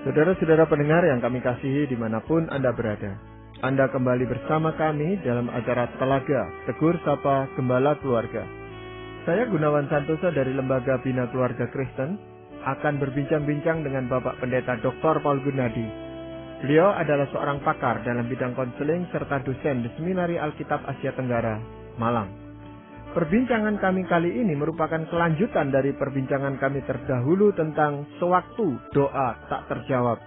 Saudara-saudara pendengar yang kami kasihi dimanapun Anda berada, Anda kembali bersama kami dalam acara Telaga Tegur Sapa Gembala Keluarga. Saya Gunawan Santosa dari Lembaga Bina Keluarga Kristen akan berbincang-bincang dengan Bapak Pendeta Dr. Paul Gunadi. Beliau adalah seorang pakar dalam bidang konseling serta dosen di Seminari Alkitab Asia Tenggara, Malang. Perbincangan kami kali ini merupakan kelanjutan dari perbincangan kami terdahulu tentang sewaktu doa tak terjawab.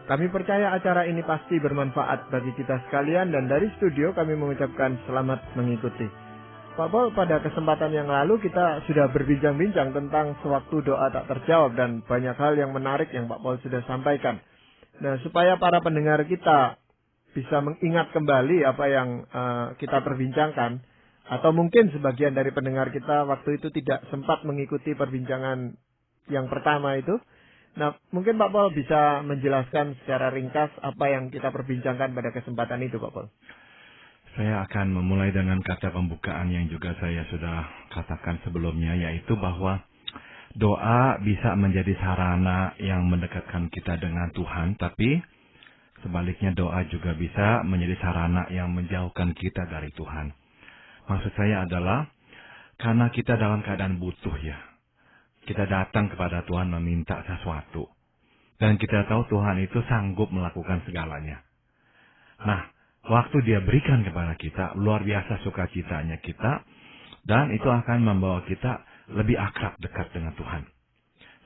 Kami percaya acara ini pasti bermanfaat bagi kita sekalian dan dari studio kami mengucapkan selamat mengikuti. Pak Paul, pada kesempatan yang lalu kita sudah berbincang-bincang tentang sewaktu doa tak terjawab dan banyak hal yang menarik yang Pak Paul sudah sampaikan. Nah, supaya para pendengar kita bisa mengingat kembali apa yang kita perbincangkan, atau mungkin sebagian dari pendengar kita waktu itu tidak sempat mengikuti perbincangan yang pertama itu. Nah, mungkin Pak Paul bisa menjelaskan secara ringkas apa yang kita perbincangkan pada kesempatan itu, Pak Paul. Saya akan memulai dengan kata pembukaan yang juga saya sudah katakan sebelumnya, yaitu bahwa doa bisa menjadi sarana yang mendekatkan kita dengan Tuhan, tapi sebaliknya doa juga bisa menjadi sarana yang menjauhkan kita dari Tuhan. Maksud saya adalah, karena kita dalam keadaan butuh ya. Kita datang kepada Tuhan meminta sesuatu. Dan kita tahu Tuhan itu sanggup melakukan segalanya. Nah, waktu Dia berikan kepada kita, luar biasa sukacitanya kita. Dan itu akan membawa kita lebih akrab dekat dengan Tuhan.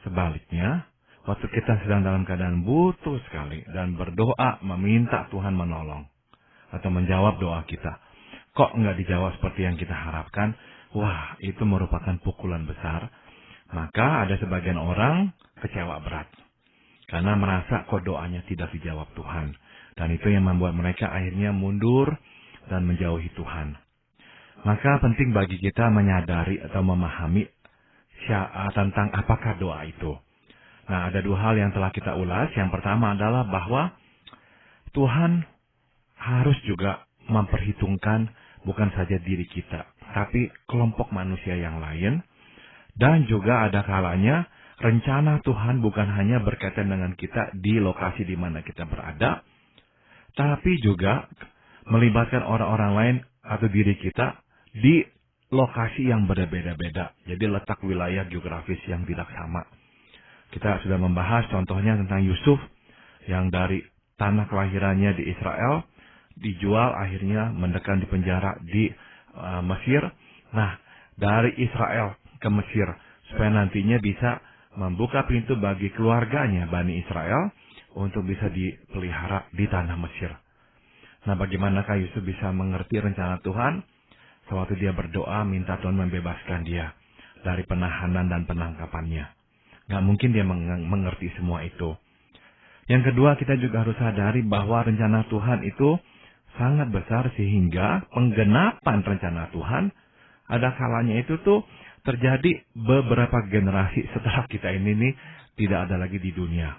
Sebaliknya, waktu kita sedang dalam keadaan butuh sekali dan berdoa meminta Tuhan menolong. Atau menjawab doa kita. Kok nggak dijawab seperti yang kita harapkan? Wah, itu merupakan pukulan besar. Maka ada sebagian orang kecewa berat. Karena merasa kok doanya tidak dijawab Tuhan. Dan itu yang membuat mereka akhirnya mundur dan menjauhi Tuhan. Maka penting bagi kita menyadari atau memahami tentang apakah doa itu. Nah, ada dua hal yang telah kita ulas. Yang pertama adalah bahwa Tuhan harus juga memperhitungkan bukan saja diri kita, tapi kelompok manusia yang lain. Dan juga ada kalanya rencana Tuhan bukan hanya berkaitan dengan kita di lokasi di mana kita berada, tapi juga melibatkan orang-orang lain atau diri kita di lokasi yang berbeda-beda. Jadi letak wilayah geografis yang tidak sama. Kita sudah membahas contohnya tentang Yusuf yang dari tanah kelahirannya di Israel, dijual akhirnya mendekam di penjara di Mesir. Nah, dari Israel ke Mesir supaya nantinya bisa membuka pintu bagi keluarganya Bani Israel untuk bisa dipelihara di tanah Mesir. Nah, bagaimanakah Yusuf bisa mengerti rencana Tuhan? Sewaktu dia berdoa minta Tuhan membebaskan dia dari penahanan dan penangkapannya. Gak mungkin dia mengerti semua itu. Yang kedua, kita juga harus sadari bahwa rencana Tuhan itu sangat besar sehingga penggenapan rencana Tuhan ada kalanya itu tuh terjadi beberapa generasi setelah kita ini tidak ada lagi di dunia.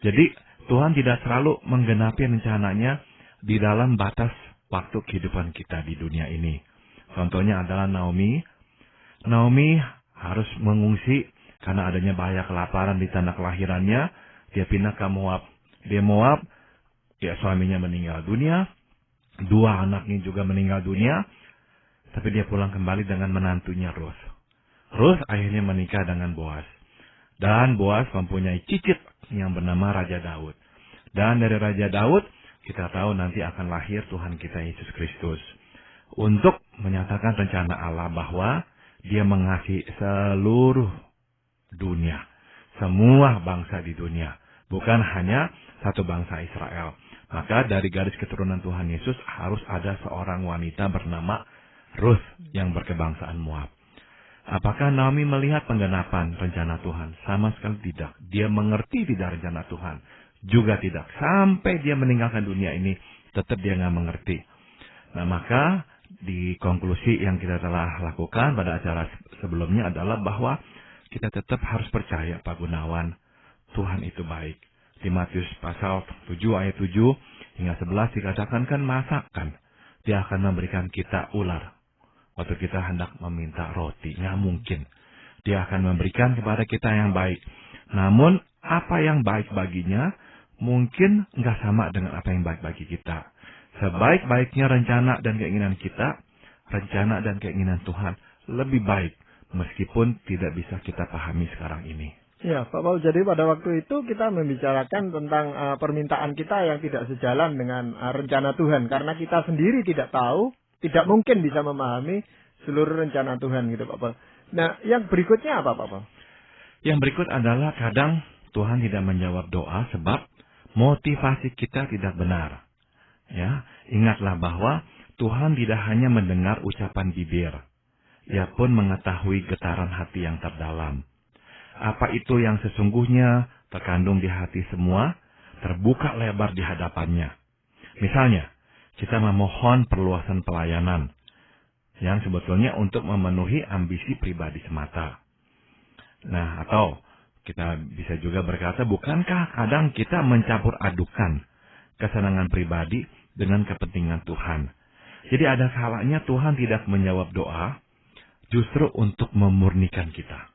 Jadi Tuhan tidak selalu menggenapi rencananya di dalam batas waktu kehidupan kita di dunia ini. Contohnya adalah Naomi. Naomi harus mengungsi karena adanya bahaya kelaparan di tanah kelahirannya. Dia pindah ke Moab. Di Moab, ya suaminya meninggal dunia. Dua anaknya juga meninggal dunia. Tapi dia pulang kembali dengan menantunya Ruth. Ruth akhirnya menikah dengan Boaz. Dan Boaz mempunyai cicit yang bernama Raja Daud. Dan dari Raja Daud, kita tahu nanti akan lahir Tuhan kita Yesus Kristus. Untuk menyatakan rencana Allah bahwa Dia mengasihi seluruh dunia. Semua bangsa di dunia. Bukan hanya satu bangsa Israel. Maka dari garis keturunan Tuhan Yesus harus ada seorang wanita bernama Ruth yang berkebangsaan Moab. Apakah Naomi melihat penggenapan rencana Tuhan? Sama sekali tidak. Dia mengerti tidak rencana Tuhan. Juga tidak. Sampai dia meninggalkan dunia ini, tetap dia nggak mengerti. Nah, maka di konklusi yang kita telah lakukan pada acara sebelumnya adalah bahwa kita tetap harus percaya, Pak Gunawan, Tuhan itu baik. Di Matius pasal 7 ayat 7 hingga 11 dikatakan kan masakan. Dia akan memberikan kita ular. Waktu kita hendak meminta roti. Nggak mungkin. Dia akan memberikan kepada kita yang baik. Namun apa yang baik baginya mungkin nggak sama dengan apa yang baik bagi kita. Sebaik-baiknya rencana dan keinginan kita, rencana dan keinginan Tuhan lebih baik meskipun tidak bisa kita pahami sekarang ini. Ya, Pak Paul, jadi pada waktu itu kita membicarakan tentang permintaan kita yang tidak sejalan dengan rencana Tuhan. Karena kita sendiri tidak tahu, tidak mungkin bisa memahami seluruh rencana Tuhan gitu, Pak Paul. Nah, yang berikutnya apa, Pak Paul? Yang berikut adalah kadang Tuhan tidak menjawab doa sebab motivasi kita tidak benar. Ya, ingatlah bahwa Tuhan tidak hanya mendengar ucapan bibir. Ia pun mengetahui getaran hati yang terdalam. Apa itu yang sesungguhnya terkandung di hati semua, terbuka lebar di hadapannya. Misalnya, kita memohon perluasan pelayanan, yang sebetulnya untuk memenuhi ambisi pribadi semata. Nah, atau kita bisa juga berkata, bukankah kadang kita mencampur adukan kesenangan pribadi dengan kepentingan Tuhan. Jadi ada kalanya Tuhan tidak menjawab doa, justru untuk memurnikan kita.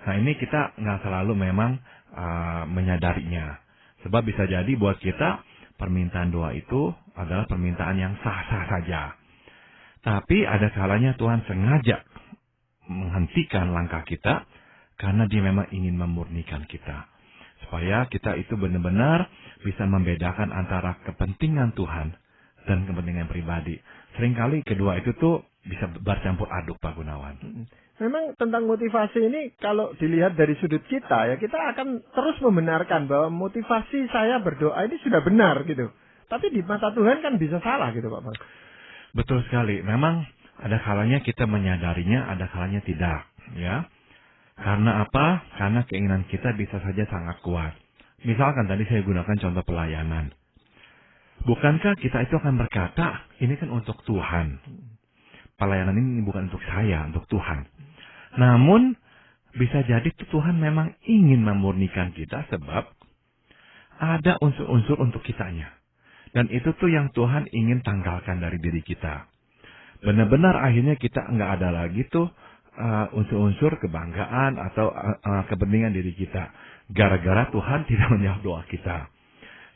Nah, ini kita nggak selalu memang menyadarinya. Sebab bisa jadi buat kita permintaan doa itu adalah permintaan yang sah-sah saja. Tapi ada kalanya Tuhan sengaja menghentikan langkah kita karena Dia memang ingin memurnikan kita. Supaya kita itu benar-benar bisa membedakan antara kepentingan Tuhan dan kepentingan pribadi. Seringkali kedua itu tuh bisa bercampur aduk, Pak Gunawan. Memang tentang motivasi ini kalau dilihat dari sudut kita ya, kita akan terus membenarkan bahwa motivasi saya berdoa ini sudah benar gitu. Tapi di mata Tuhan kan bisa salah gitu, Pak Paul. Betul sekali. Memang ada kalanya kita menyadarinya, ada kalanya tidak, ya. Karena apa? Karena keinginan kita bisa saja sangat kuat. Misalkan tadi saya gunakan contoh pelayanan. Bukankah kita itu akan berkata, ini kan untuk Tuhan. Pelayanan ini bukan untuk saya, untuk Tuhan. Namun, bisa jadi Tuhan memang ingin memurnikan kita sebab ada unsur-unsur untuk kitanya. Dan itu tuh yang Tuhan ingin tanggalkan dari diri kita. Benar-benar akhirnya kita nggak ada lagi tuh unsur-unsur kebanggaan atau kepentingan diri kita. Gara-gara Tuhan tidak menjawab doa kita.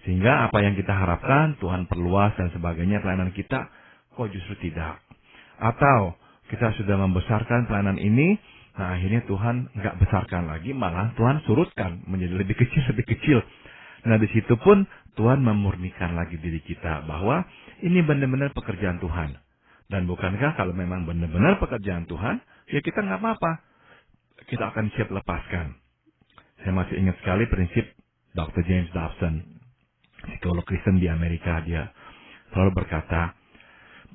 Sehingga apa yang kita harapkan, Tuhan perluas dan sebagainya pelayanan kita, kok justru tidak. Atau kita sudah membesarkan pelayanan ini, nah akhirnya Tuhan nggak besarkan lagi, malah Tuhan surutkan menjadi lebih kecil. Nah di situ pun Tuhan memurnikan lagi diri kita bahwa ini benar-benar pekerjaan Tuhan. Dan bukankah kalau memang benar-benar pekerjaan Tuhan, ya kita nggak apa-apa. Kita akan siap lepaskan. Saya masih ingat sekali prinsip Dr. James Dobson, psikolog Kristen di Amerika. Dia selalu berkata,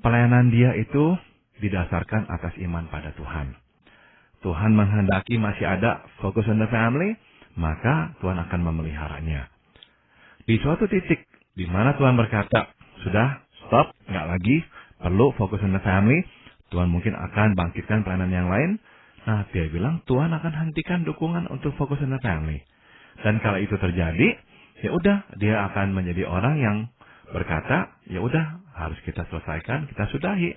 pelayanan dia itu didasarkan atas iman pada Tuhan. Tuhan menghendaki masih ada focus on the family, maka Tuhan akan memeliharanya. Di suatu titik di mana Tuhan berkata, sudah stop, nggak lagi perlu fokus on the family, Tuhan mungkin akan bangkitkan pelayanan yang lain. Nah, dia bilang Tuhan akan hentikan dukungan untuk fokus on the family. Dan kalau itu terjadi, ya udah dia akan menjadi orang yang berkata, ya udah harus kita selesaikan, kita sudahi.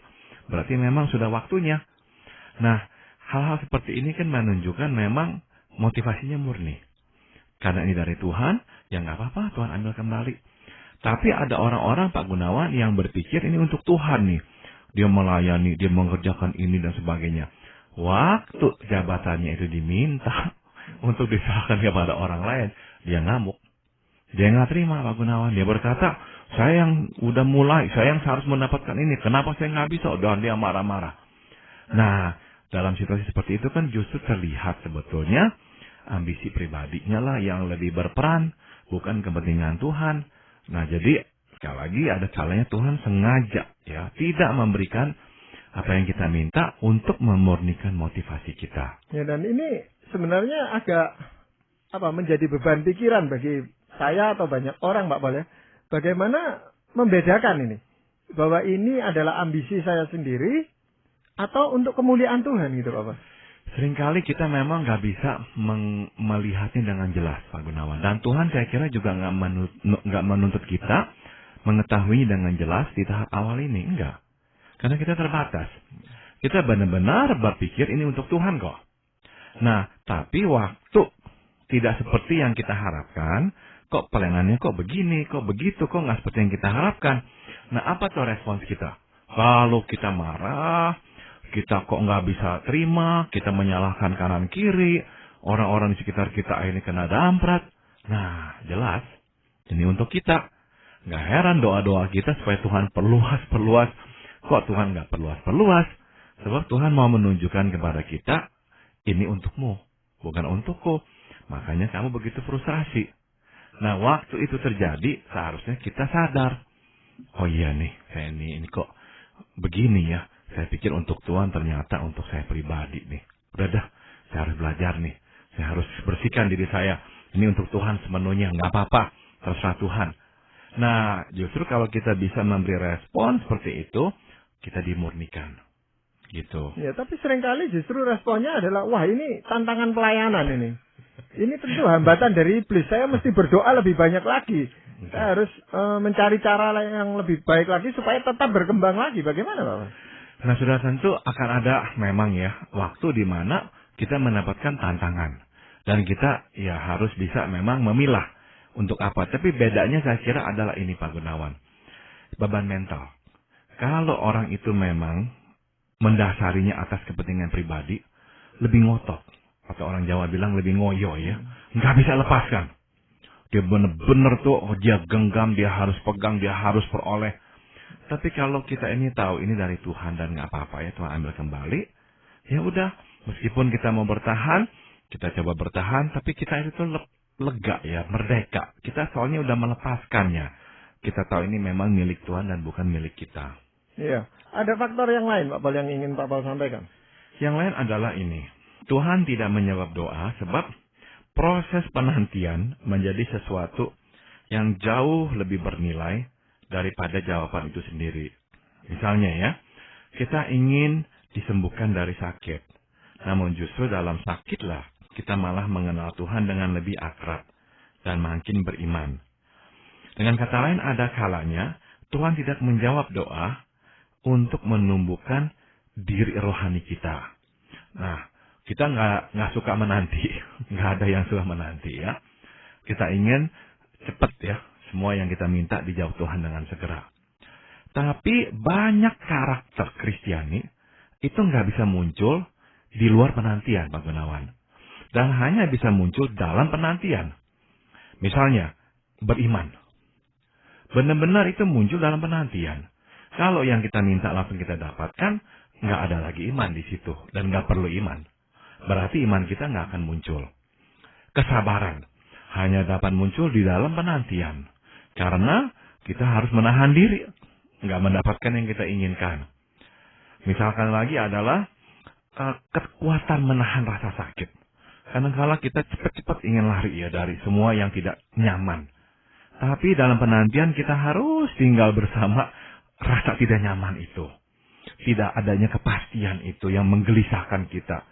Berarti memang sudah waktunya. Nah, hal-hal seperti ini kan menunjukkan memang motivasinya murni. Karena ini dari Tuhan, ya nggak apa-apa, Tuhan ambil kembali. Tapi ada orang-orang, Pak Gunawan, yang berpikir ini untuk Tuhan nih. Dia melayani, dia mengerjakan ini dan sebagainya. Waktu jabatannya itu diminta untuk diserahkan kepada orang lain, dia ngamuk. Dia nggak terima, Pak Gunawan. Dia berkata, saya yang udah mulai, saya yang harus mendapatkan ini. Kenapa saya nggak bisa? Dan dia marah-marah. Nah, dalam situasi seperti itu kan justru terlihat sebetulnya ambisi pribadinya lah yang lebih berperan, bukan kepentingan Tuhan. Nah, jadi sekali lagi ada kalanya Tuhan sengaja ya tidak memberikan apa yang kita minta untuk memurnikan motivasi kita. Ya, dan ini sebenarnya agak menjadi beban pikiran bagi saya atau banyak orang, Pak Paul ya. Bagaimana membedakan ini? Bahwa ini adalah ambisi saya sendiri atau untuk kemuliaan Tuhan gitu, Pak Paul? Seringkali kita memang nggak bisa melihatnya dengan jelas, Pak Gunawan. Dan Tuhan saya kira juga nggak menuntut kita mengetahui dengan jelas di tahap awal ini. Enggak. Karena kita terbatas. Kita benar-benar berpikir ini untuk Tuhan kok. Nah, tapi waktu tidak seperti yang kita harapkan, kok pelayanannya kok begini, kok begitu, kok nggak seperti yang kita harapkan. Nah, apa tuh respons kita? Kalau kita marah, kita kok nggak bisa terima, kita menyalahkan kanan kiri, orang-orang di sekitar kita ini kena damprat. Nah, jelas, ini untuk kita. Nggak heran doa-doa kita supaya Tuhan perluas. Kok Tuhan nggak perluas? Sebab Tuhan mau menunjukkan kepada kita, ini untukmu, bukan untukku. Makanya kamu begitu frustrasi. Nah, waktu itu terjadi, seharusnya kita sadar. Oh iya nih, saya ini kok begini ya. Saya pikir untuk Tuhan, ternyata untuk saya pribadi nih. Udah dah, saya harus belajar nih. Saya harus bersihkan diri saya. Ini untuk Tuhan sepenuhnya, nggak apa-apa. Terserah Tuhan. Nah, justru kalau kita bisa memberi respon seperti itu, kita dimurnikan. Gitu. Ya, tapi seringkali justru responnya adalah, wah ini tantangan pelayanan ini. Ini tentu hambatan dari iblis. Saya mesti berdoa lebih banyak lagi. Saya harus mencari cara yang lebih baik lagi supaya tetap berkembang lagi. Bagaimana, Bapak? Nah, sudah tentu akan ada memang ya waktu di mana kita mendapatkan tantangan. Dan kita ya harus bisa memang memilah untuk apa. Tapi bedanya saya kira adalah ini, Pak Gunawan. Beban mental. Kalau orang itu memang mendasarinya atas kepentingan pribadi, lebih ngotot. Atau orang Jawa bilang lebih ngoyo ya. Nggak bisa lepaskan. Dia benar-benar tuh, dia genggam, dia harus pegang, dia harus peroleh. Tapi kalau kita ini tahu ini dari Tuhan dan nggak apa-apa ya, Tuhan ambil kembali. Ya udah, meskipun kita mau bertahan, kita coba bertahan, tapi kita itu lega ya, merdeka. Kita soalnya udah melepaskannya. Kita tahu ini memang milik Tuhan dan bukan milik kita. Iya. Ada faktor yang lain, Pak Paul, yang ingin Pak Paul sampaikan? Yang lain adalah ini. Tuhan tidak menjawab doa sebab proses penantian menjadi sesuatu yang jauh lebih bernilai daripada jawaban itu sendiri. Misalnya ya, kita ingin disembuhkan dari sakit. Namun justru dalam sakitlah kita malah mengenal Tuhan dengan lebih akrab dan makin beriman. Dengan kata lain, ada kalanya Tuhan tidak menjawab doa untuk menumbuhkan diri rohani kita. Nah, kita nggak suka menanti, nggak ada yang suka menanti ya. Kita ingin cepat ya, semua yang kita minta dijawab Tuhan dengan segera. Tapi banyak karakter Kristiani itu nggak bisa muncul di luar penantian, Pak Gunawan. Dan hanya bisa muncul dalam penantian. Misalnya, beriman. Benar-benar itu muncul dalam penantian. Kalau yang kita minta langsung kita dapatkan, nggak ada lagi iman di situ. Dan nggak perlu iman. Berarti iman kita nggak akan muncul. Kesabaran hanya dapat muncul di dalam penantian. Karena kita harus menahan diri. Nggak mendapatkan yang kita inginkan. Misalkan lagi adalah kekuatan menahan rasa sakit. Kadang-kala kita cepat-cepat ingin lari ya dari semua yang tidak nyaman. Tapi dalam penantian kita harus tinggal bersama rasa tidak nyaman itu. Tidak adanya kepastian itu yang menggelisahkan kita.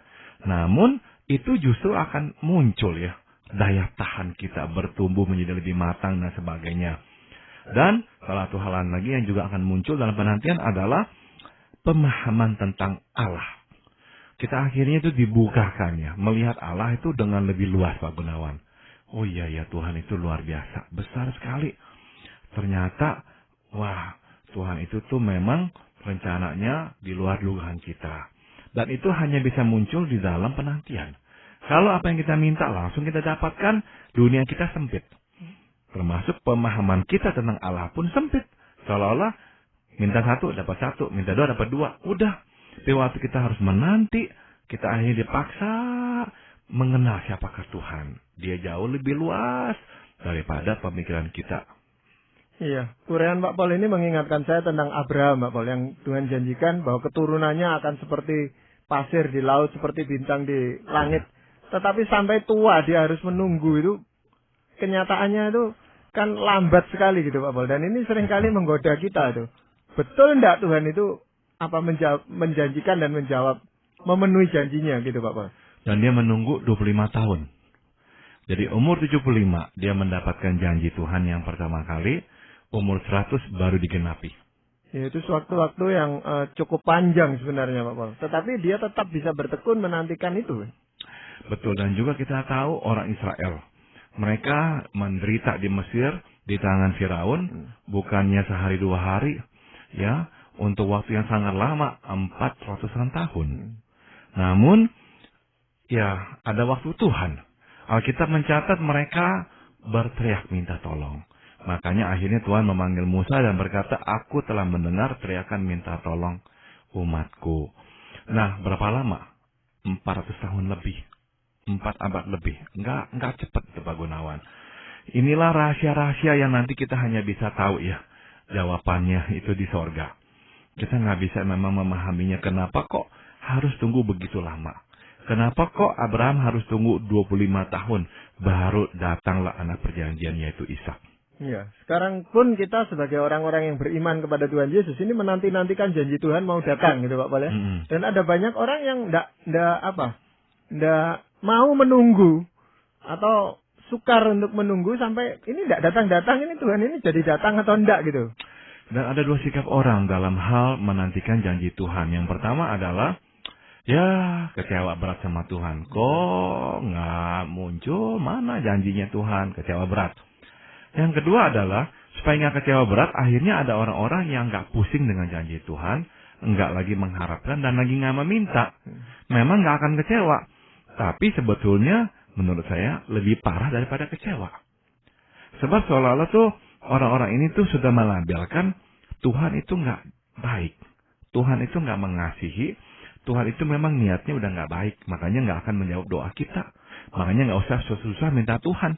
Namun itu justru akan muncul ya. Daya tahan kita bertumbuh menjadi lebih matang dan sebagainya. Dan salah satu hal lagi yang juga akan muncul dalam penantian adalah pemahaman tentang Allah. Kita akhirnya itu dibukakan ya. Melihat Allah itu dengan lebih luas, Pak Gunawan. Oh iya ya, Tuhan itu luar biasa. Besar sekali. Ternyata, wah, Tuhan itu tuh memang rencananya di luar dugaan kita. Dan itu hanya bisa muncul di dalam penantian. Kalau apa yang kita minta langsung kita dapatkan, dunia kita sempit. Termasuk pemahaman kita tentang Allah pun sempit. Seolah-olah minta satu, dapat satu. Minta dua, dapat dua. Udah. Tapi waktu kita harus menanti, kita akhirnya dipaksa mengenal siapakah Tuhan. Dia jauh lebih luas daripada pemikiran kita. Iya, uraian Pak Paul ini mengingatkan saya tentang Abraham, Pak Paul, yang Tuhan janjikan bahwa keturunannya akan seperti pasir di laut, seperti bintang di langit. Tetapi sampai tua dia harus menunggu itu. Kenyataannya itu kan lambat sekali gitu, Pak Paul. Dan ini seringkali menggoda kita itu. Betul enggak Tuhan itu menjanjikan dan menjawab, memenuhi janjinya gitu, Pak Paul. Dan dia menunggu 25 tahun. Jadi umur 75 dia mendapatkan janji Tuhan yang pertama kali, umur 100 baru digenapi. Ya, itu waktu-waktu yang cukup panjang sebenarnya, Pak Paul. Tetapi dia tetap bisa bertekun menantikan itu. Betul, dan juga kita tahu orang Israel. Mereka menderita di Mesir, di tangan Firaun, bukannya sehari 2 hari, ya, untuk waktu yang sangat lama, 400-an tahun. Namun, ya, ada waktu Tuhan. Alkitab mencatat mereka berteriak minta tolong. Makanya akhirnya Tuhan memanggil Musa dan berkata, aku telah mendengar teriakan minta tolong umatku. Nah, berapa lama? 400 tahun lebih. 4 abad lebih. Enggak cepat itu Pak Gunawan. Inilah rahasia-rahasia yang nanti kita hanya bisa tahu ya. Jawabannya itu di sorga. Kita nggak bisa memang memahaminya. Kenapa kok harus tunggu begitu lama? Kenapa kok Abraham harus tunggu 25 tahun baru datanglah anak perjanjian yaitu Ishak? Iya, sekarang pun kita sebagai orang-orang yang beriman kepada Tuhan Yesus ini menanti-nantikan janji Tuhan mau datang gitu Pak Pal ya. Dan ada banyak orang yang ndak mau menunggu atau sukar untuk menunggu sampai ini ndak datang-datang, ini Tuhan ini jadi datang atau enggak gitu. Dan ada 2 sikap orang dalam hal menantikan janji Tuhan. Yang pertama adalah ya kecewa berat sama Tuhan. Kok nggak muncul, mana janjinya Tuhan, kecewa berat. Yang kedua adalah, supaya nggak kecewa berat, akhirnya ada orang-orang yang nggak pusing dengan janji Tuhan, nggak lagi mengharapkan dan lagi nggak meminta. Memang nggak akan kecewa, tapi sebetulnya menurut saya lebih parah daripada kecewa. Sebab seolah-olah tuh orang-orang ini tuh sudah melabelkan Tuhan itu nggak baik, Tuhan itu nggak mengasihi, Tuhan itu memang niatnya udah nggak baik, makanya nggak akan menjawab doa kita, makanya nggak usah susah-susah minta Tuhan.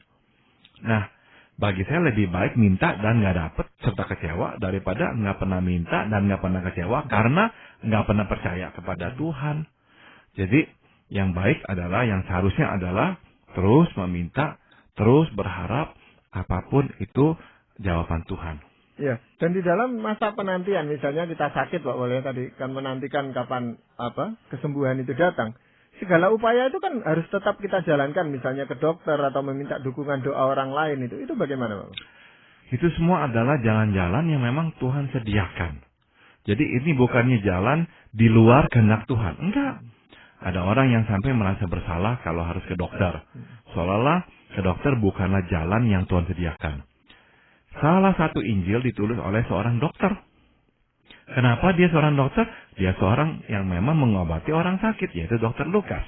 Nah, bagi saya lebih baik minta dan nggak dapet serta kecewa daripada nggak pernah minta dan nggak pernah kecewa karena nggak pernah percaya kepada Tuhan. Jadi yang baik adalah, yang seharusnya adalah terus meminta, terus berharap apapun itu jawaban Tuhan. Ya, dan di dalam masa penantian, misalnya kita sakit Pak boleh tadi kan menantikan kapan kesembuhan itu datang. Segala upaya itu kan harus tetap kita jalankan, misalnya ke dokter atau meminta dukungan doa orang lain itu bagaimana Pak? Itu semua adalah jalan-jalan yang memang Tuhan sediakan. Jadi ini bukannya jalan di luar kehendak Tuhan. Enggak. Ada orang yang sampai merasa bersalah kalau harus ke dokter. Seolah-olah ke dokter bukanlah jalan yang Tuhan sediakan. Salah satu Injil ditulis oleh seorang dokter. Kenapa dia seorang dokter? Dia seorang yang memang mengobati orang sakit, yaitu dokter Lukas.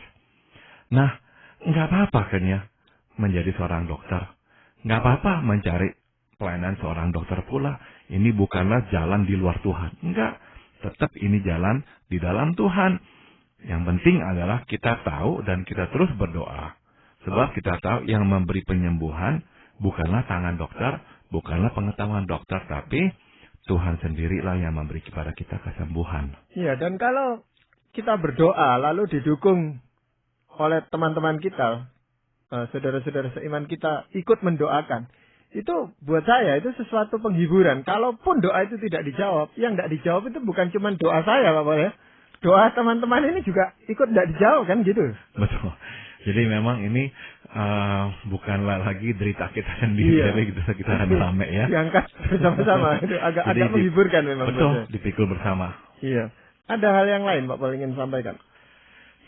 Nah, nggak apa-apa kan ya menjadi seorang dokter. Nggak apa-apa mencari pelayanan seorang dokter pula. Ini bukanlah jalan di luar Tuhan. Enggak, tetap ini jalan di dalam Tuhan. Yang penting adalah kita tahu dan kita terus berdoa. Sebab kita tahu yang memberi penyembuhan bukanlah tangan dokter, bukanlah pengetahuan dokter, tapi Tuhan sendirilah yang memberi kepada kita kesembuhan. Iya, dan kalau kita berdoa lalu didukung oleh teman-teman kita, saudara-saudara seiman kita ikut mendoakan, itu buat saya itu sesuatu penghiburan. Kalaupun doa itu tidak dijawab, yang tidak dijawab itu bukan cuma doa saya Bapak ya. Doa teman-teman ini juga ikut tidak dijawab kan gitu. Betul. Jadi memang ini bukanlah lagi derita kita sendiri, tapi kita rame-rame ya. Diangkat bersama-sama, itu agak menghibur memang. Betul, dipikul bersama. Iya. Ada hal yang lain Pak Paul ingin sampaikan?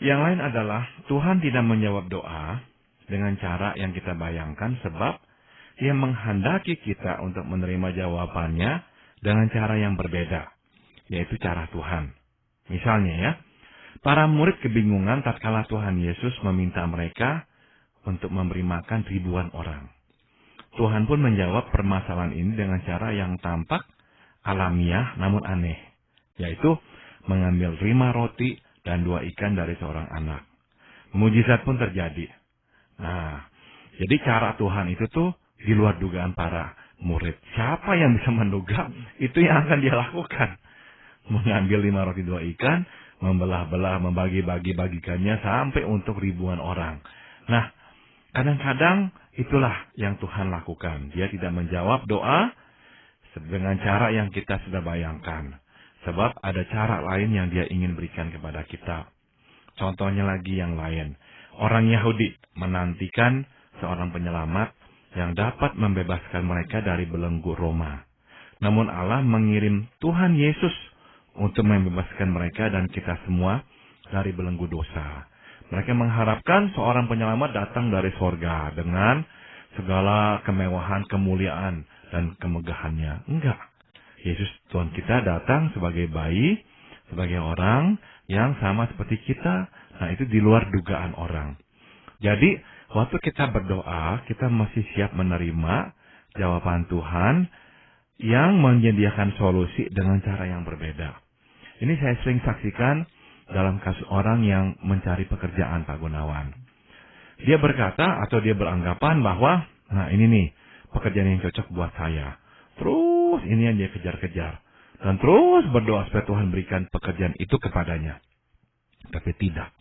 Yang lain adalah Tuhan tidak menjawab doa dengan cara yang kita bayangkan, sebab Dia menghendaki kita untuk menerima jawabannya dengan cara yang berbeda, yaitu cara Tuhan. Misalnya ya, para murid kebingungan tatkala Tuhan Yesus meminta mereka untuk memberi makan ribuan orang. Tuhan pun menjawab permasalahan ini dengan cara yang tampak alamiah namun aneh, yaitu mengambil 5 roti dan 2 ikan dari seorang anak. Mujizat pun terjadi. Nah, jadi cara Tuhan itu tuh di luar dugaan para murid. Siapa yang bisa menduga itu yang akan dia lakukan? Mengambil 5 roti 2 ikan, membelah-belah, membagi-bagikannya sampai untuk ribuan orang. Nah, kadang-kadang itulah yang Tuhan lakukan. Dia tidak menjawab doa dengan cara yang kita sudah bayangkan. Sebab ada cara lain yang Dia ingin berikan kepada kita. Contohnya lagi yang lain. Orang Yahudi menantikan seorang penyelamat yang dapat membebaskan mereka dari belenggu Roma. Namun Allah mengirim Tuhan Yesus untuk membebaskan mereka dan kita semua dari belenggu dosa. Mereka mengharapkan seorang penyelamat datang dari sorga dengan segala kemewahan, kemuliaan, dan kemegahannya. Enggak. Yesus Tuhan kita datang sebagai bayi, sebagai orang yang sama seperti kita. Nah, itu di luar dugaan orang. Jadi, waktu kita berdoa, kita masih siap menerima jawaban Tuhan yang menyediakan solusi dengan cara yang berbeda. Ini saya sering saksikan dalam kasus orang yang mencari pekerjaan, Pak Gunawan. Dia berkata atau dia beranggapan bahwa, nah ini nih, pekerjaan yang cocok buat saya. Terus ini yang dia kejar-kejar. Dan terus berdoa supaya Tuhan berikan pekerjaan itu kepadanya. Tapi tidak.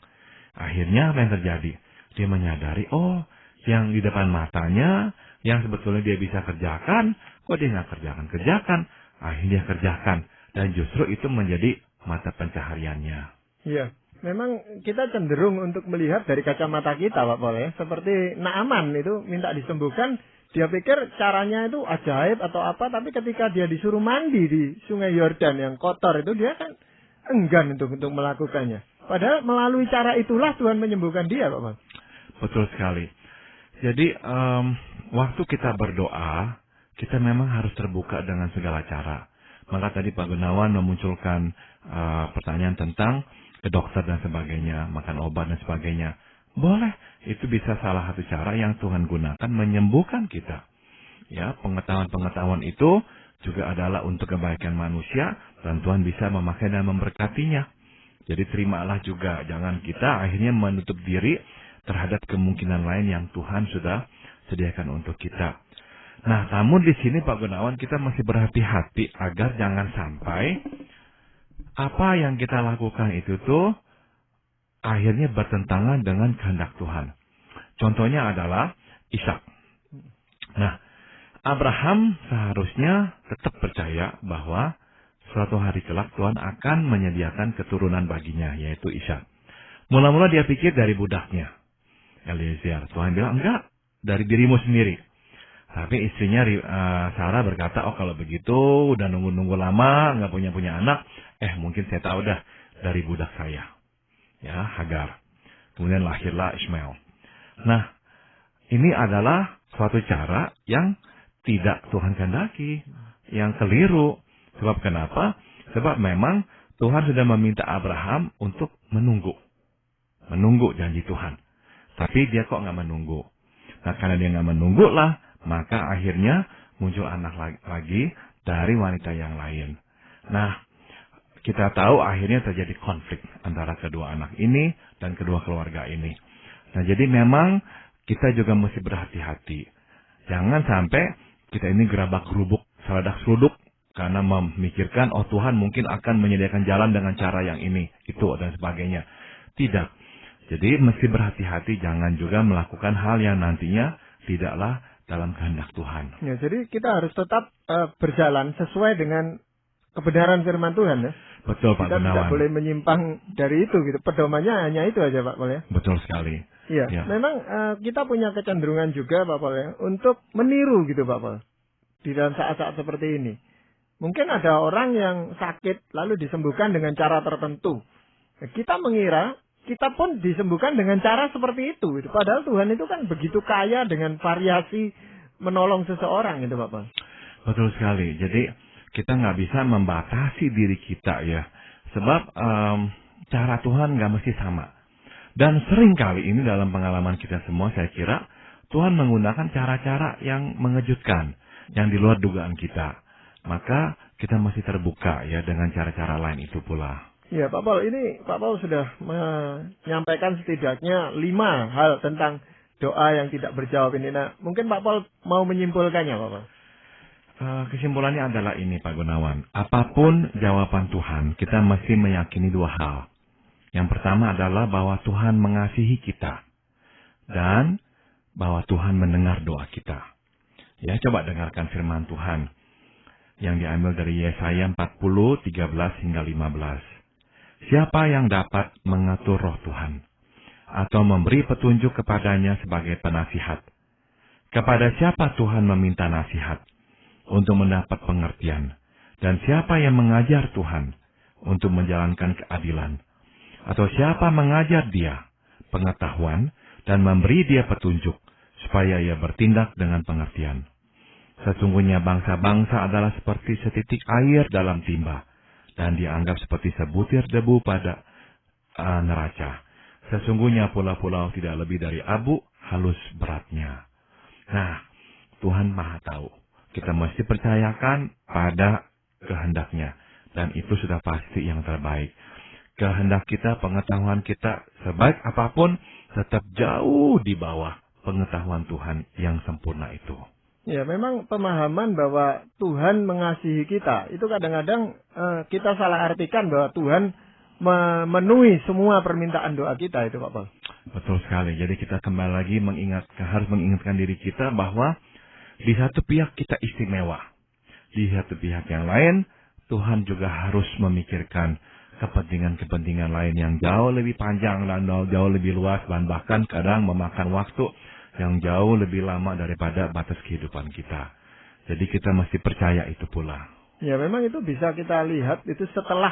Akhirnya apa yang terjadi? Dia menyadari, oh yang di depan matanya, yang sebetulnya dia bisa kerjakan, kok dia nggak kerjakan. Akhirnya dia kerjakan. Dan justru itu menjadi mata pencahariannya. Iya. Memang kita cenderung untuk melihat dari kacamata kita, Pak Paul, ya. Seperti Naaman itu minta disembuhkan, dia pikir caranya itu ajaib atau apa, tapi ketika dia disuruh mandi di Sungai Yordan yang kotor itu, dia kan enggan untuk melakukannya. Padahal melalui cara itulah Tuhan menyembuhkan dia, Pak Paul. Betul sekali. Jadi waktu kita berdoa, kita memang harus terbuka dengan segala cara. Maka tadi Pak Gunawan memunculkan pertanyaan tentang ke dokter dan sebagainya, makan obat dan sebagainya. Boleh, itu bisa salah satu cara yang Tuhan gunakan menyembuhkan kita. Ya, pengetahuan-pengetahuan itu juga adalah untuk kebaikan manusia dan Tuhan bisa memakai dan memberkatinya. Jadi terimalah juga, jangan kita akhirnya menutup diri terhadap kemungkinan lain yang Tuhan sudah sediakan untuk kita. Nah, namun di sini Pak Gunawan kita masih berhati-hati agar jangan sampai apa yang kita lakukan itu tuh akhirnya bertentangan dengan kehendak Tuhan. Contohnya adalah Ishak. Nah, Abraham seharusnya tetap percaya bahwa suatu hari kelak Tuhan akan menyediakan keturunan baginya, yaitu Ishak. Mula-mula dia pikir dari budaknya, Eliezer. Tuhan bilang, enggak, dari dirimu sendiri. Tapi istrinya Sarah berkata, oh kalau begitu udah nunggu-nunggu lama, nggak punya anak, mungkin saya tahu dah dari budak saya. Ya, Hagar. Kemudian lahirlah Ismail. Nah, ini adalah suatu cara yang tidak Tuhan kehendaki, yang keliru. Sebab kenapa? Sebab memang Tuhan sudah meminta Abraham untuk menunggu janji Tuhan. Tapi dia kok nggak menunggu. Nah, karena dia nggak menunggu lah, maka akhirnya muncul anak lagi dari wanita yang lain. Nah, kita tahu akhirnya terjadi konflik antara kedua anak ini dan kedua keluarga ini. Nah, jadi memang kita juga mesti berhati-hati. Jangan sampai kita ini gerabak-gerubuk, seladak-seluduk, karena memikirkan, oh Tuhan mungkin akan menyediakan jalan dengan cara yang ini, itu, dan sebagainya. Tidak. Jadi mesti berhati-hati, jangan juga melakukan hal yang nantinya tidaklah dalam kehendak Tuhan. Ya, jadi kita harus tetap berjalan sesuai dengan kebenaran firman Tuhan, ya. Betul, Pak Gunawan. Kita tidak boleh menyimpang dari itu, gitu. Pedomannya hanya itu aja, Pak Paul, ya. Betul sekali. Iya, ya. Memang kita punya kecenderungan juga, Pak Paul, ya, untuk meniru gitu, Pak Paul, di dalam saat-saat seperti ini. Mungkin ada orang yang sakit lalu disembuhkan dengan cara tertentu. Kita mengira kita pun disembuhkan dengan cara seperti itu. Padahal Tuhan itu kan begitu kaya dengan variasi menolong seseorang, gitu, Pak Paul. Betul sekali. Jadi kita nggak bisa membatasi diri kita, ya. Sebab cara Tuhan nggak mesti sama. Dan sering kali ini dalam pengalaman kita semua, saya kira Tuhan menggunakan cara-cara yang mengejutkan, yang di luar dugaan kita. Maka kita masih terbuka, ya, dengan cara-cara lain itu pula. Ya, Pak Paul, ini Pak Paul sudah menyampaikan setidaknya 5 hal tentang doa yang tidak berjawab ini. Nah, mungkin Pak Paul mau menyimpulkannya, Pak Paul. Kesimpulannya adalah ini, Pak Gunawan. Apapun jawaban Tuhan, kita mesti meyakini 2 hal. Yang pertama adalah bahwa Tuhan mengasihi kita. Dan bahwa Tuhan mendengar doa kita. Ya, coba dengarkan firman Tuhan yang diambil dari Yesaya 40, 13 hingga 15. Siapa yang dapat mengatur roh Tuhan, atau memberi petunjuk kepadanya sebagai penasihat? Kepada siapa Tuhan meminta nasihat untuk mendapat pengertian? Dan siapa yang mengajar Tuhan untuk menjalankan keadilan? Atau siapa mengajar dia pengetahuan dan memberi dia petunjuk, supaya ia bertindak dengan pengertian. Sesungguhnya bangsa-bangsa adalah seperti setitik air dalam timba, dan dianggap seperti sebutir debu pada neraca. Sesungguhnya pulau-pulau tidak lebih dari abu, halus beratnya. Nah, Tuhan Maha tahu. Kita mesti percayakan pada kehendaknya. Dan itu sudah pasti yang terbaik. Kehendak kita, pengetahuan kita, sebaik apapun, tetap jauh di bawah pengetahuan Tuhan yang sempurna itu. Ya, memang pemahaman bahwa Tuhan mengasihi kita, itu kadang-kadang kita salah artikan bahwa Tuhan memenuhi semua permintaan doa kita itu, Pak Paul. Betul sekali. Jadi kita kembali lagi harus mengingatkan diri kita bahwa di satu pihak kita istimewa. Di satu pihak yang lain, Tuhan juga harus memikirkan kepentingan-kepentingan lain yang jauh lebih panjang dan jauh lebih luas, dan bahkan kadang memakan waktu yang jauh lebih lama daripada batas kehidupan kita. Jadi kita mesti percaya itu pula. Ya, memang itu bisa kita lihat itu setelah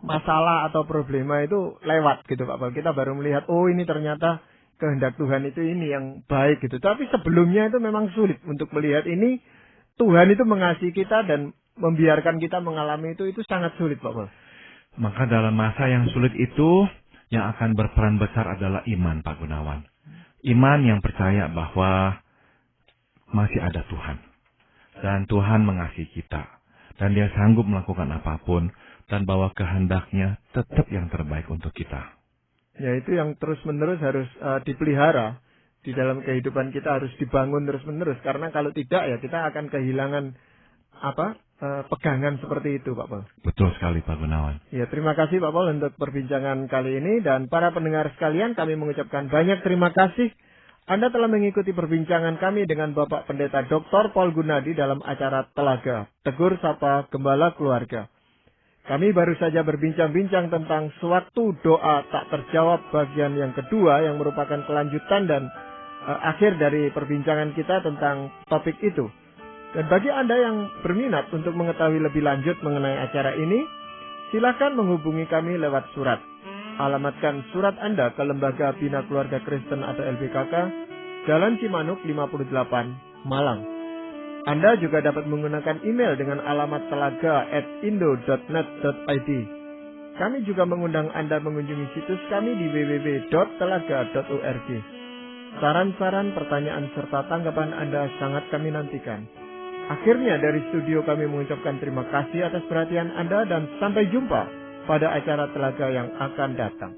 masalah atau problema itu lewat gitu, Pak Paul. Kita baru melihat, oh ini ternyata kehendak Tuhan itu ini yang baik gitu. Tapi sebelumnya itu memang sulit untuk melihat ini Tuhan itu mengasihi kita dan membiarkan kita mengalami itu sangat sulit, Pak Paul. Maka dalam masa yang sulit itu, yang akan berperan besar adalah iman, Pak Gunawan. Iman yang percaya bahwa masih ada Tuhan. Dan Tuhan mengasihi kita. Dan Dia sanggup melakukan apapun. Dan bahwa kehendaknya tetap yang terbaik untuk kita. Ya, itu yang terus-menerus harus dipelihara. Di dalam kehidupan kita harus dibangun terus-menerus. Karena kalau tidak ya kita akan kehilangan pegangan seperti itu, Pak Paul. Betul sekali, Pak Gunawan. Ya, terima kasih Pak Paul untuk perbincangan kali ini. Dan para pendengar sekalian, kami mengucapkan banyak terima kasih. Anda telah mengikuti perbincangan kami dengan Bapak Pendeta Dr. Paul Gunadi dalam acara Telaga, Tegur Sapa Gembala Keluarga. Kami baru saja berbincang-bincang tentang sewaktu doa tak terjawab bagian yang kedua, yang merupakan kelanjutan dan akhir dari perbincangan kita tentang topik itu. Dan bagi Anda yang berminat untuk mengetahui lebih lanjut mengenai acara ini, silakan menghubungi kami lewat surat. Alamatkan surat Anda ke Lembaga Bina Keluarga Kristen atau LBKK, Jalan Cimanuk 58, Malang. Anda juga dapat menggunakan email dengan alamat telaga@indo.net.id. Kami juga mengundang Anda mengunjungi situs kami di www.telaga.org. Saran-saran, pertanyaan, serta tanggapan Anda sangat kami nantikan. Akhirnya dari studio kami mengucapkan terima kasih atas perhatian Anda dan sampai jumpa pada acara Telaga yang akan datang.